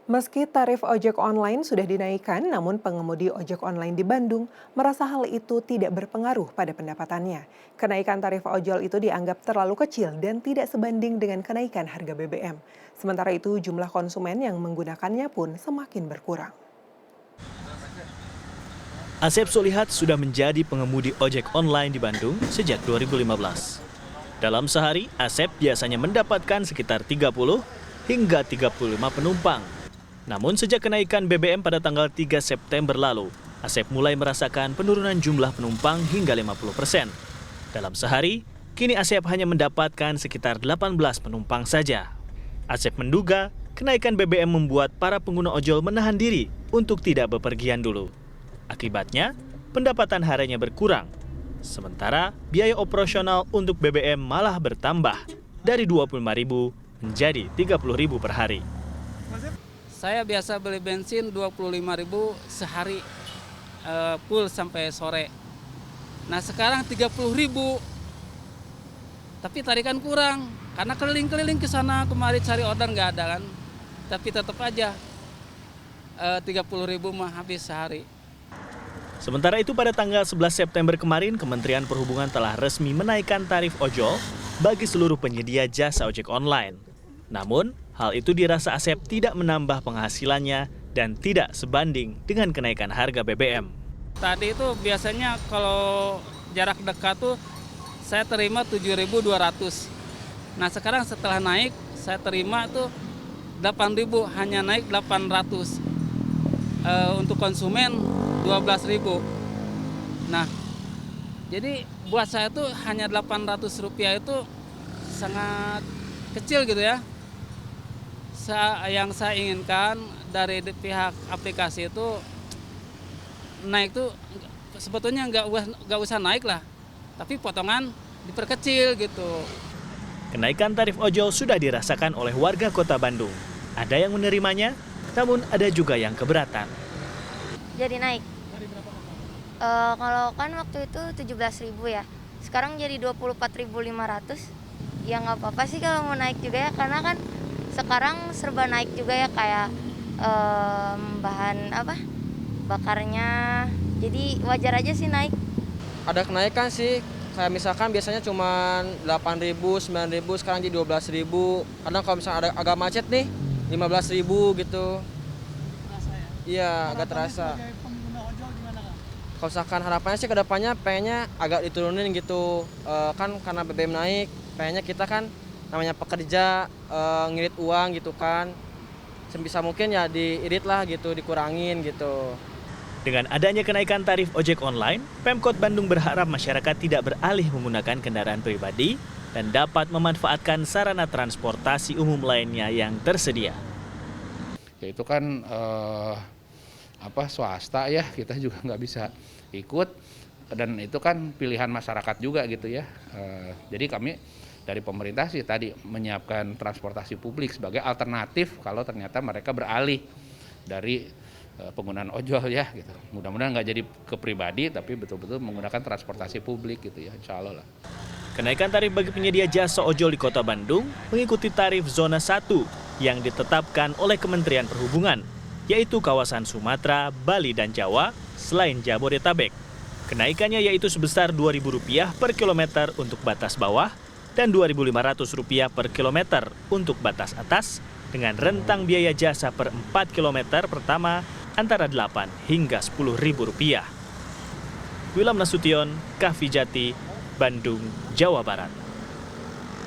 Meski tarif ojek online sudah dinaikkan, namun pengemudi ojek online di Bandung merasa hal itu tidak berpengaruh pada pendapatannya. Kenaikan tarif ojol itu dianggap terlalu kecil dan tidak sebanding dengan kenaikan harga BBM. Sementara itu, jumlah konsumen yang menggunakannya pun semakin berkurang. Asep Solihat sudah menjadi pengemudi ojek online di Bandung sejak 2015. Dalam sehari, Asep biasanya mendapatkan sekitar 30 hingga 35 penumpang. Namun sejak kenaikan BBM pada tanggal 3 September lalu, Asep mulai merasakan penurunan jumlah penumpang hingga 50%. Dalam sehari, kini Asep hanya mendapatkan sekitar 18 penumpang saja. Asep menduga kenaikan BBM membuat para pengguna ojol menahan diri untuk tidak bepergian dulu. Akibatnya, pendapatan hariannya berkurang. Sementara biaya operasional untuk BBM malah bertambah dari 25.000 menjadi 30.000 per hari. Saya biasa beli bensin 25.000 sehari full sampai sore. Nah sekarang 30.000, tapi tarikan kurang karena keliling-keliling ke sana kemari cari order nggak ada kan. Tapi tetap aja 30.000 mah habis sehari. Sementara itu pada tanggal 11 September kemarin, Kementerian Perhubungan telah resmi menaikkan tarif ojol bagi seluruh penyedia jasa ojek online. Namun, hal itu dirasa Asep tidak menambah penghasilannya dan tidak sebanding dengan kenaikan harga BBM. Tadi itu biasanya kalau jarak dekat tuh saya terima 7.200. Nah sekarang setelah naik saya terima tuh 8.000, hanya naik 800. Untuk konsumen 12.000. Nah jadi buat saya tuh hanya 800 rupiah itu sangat kecil gitu ya. Yang saya inginkan dari pihak aplikasi itu naik tuh sebetulnya nggak usah naik lah, tapi potongan diperkecil gitu. Kenaikan tarif ojol sudah dirasakan oleh warga Kota Bandung. Ada yang menerimanya, namun ada juga yang keberatan. Jadi naik. Kalau kan waktu itu 17.000 ya, sekarang jadi 24.500. Ya nggak apa-apa sih kalau mau naik juga ya, karena kan sekarang serba naik juga ya, kayak bahan bakarnya, jadi wajar aja sih naik. Ada kenaikan sih, kayak misalkan biasanya cuma 8.000, 9.000, sekarang jadi 12.000. Kadang kalau misalnya agak macet nih 15.000 gitu. Iya, agak terasa. Kalau misalkan harapannya sih kedepannya pengennya agak diturunin gitu, kan karena BBM naik, pengennya kita kan namanya pekerja ngirit uang gitu kan, sebisa mungkin ya diirit lah gitu, dikurangin gitu. Dengan adanya kenaikan tarif ojek online, Pemkot Bandung berharap masyarakat tidak beralih menggunakan kendaraan pribadi dan dapat memanfaatkan sarana transportasi umum lainnya yang tersedia. Ya itu kan swasta ya, kita juga nggak bisa ikut, dan itu kan pilihan masyarakat juga gitu ya. Jadi kami dari pemerintah sih tadi menyiapkan transportasi publik sebagai alternatif kalau ternyata mereka beralih dari penggunaan ojol ya gitu. Mudah-mudahan nggak jadi ke pribadi tapi betul-betul menggunakan transportasi publik gitu ya, insya Allah lah. Kenaikan tarif bagi penyedia jasa ojol di Kota Bandung mengikuti tarif zona 1 yang ditetapkan oleh Kementerian Perhubungan, yaitu kawasan Sumatera, Bali, dan Jawa selain Jabodetabek. Kenaikannya yaitu sebesar Rp2.000 per kilometer untuk batas bawah dan Rp2.500 per kilometer untuk batas atas, dengan rentang biaya jasa per 4 kilometer pertama antara Rp8 hingga Rp10.000. Wilam Nasution, Kahvi Jati, Bandung, Jawa Barat.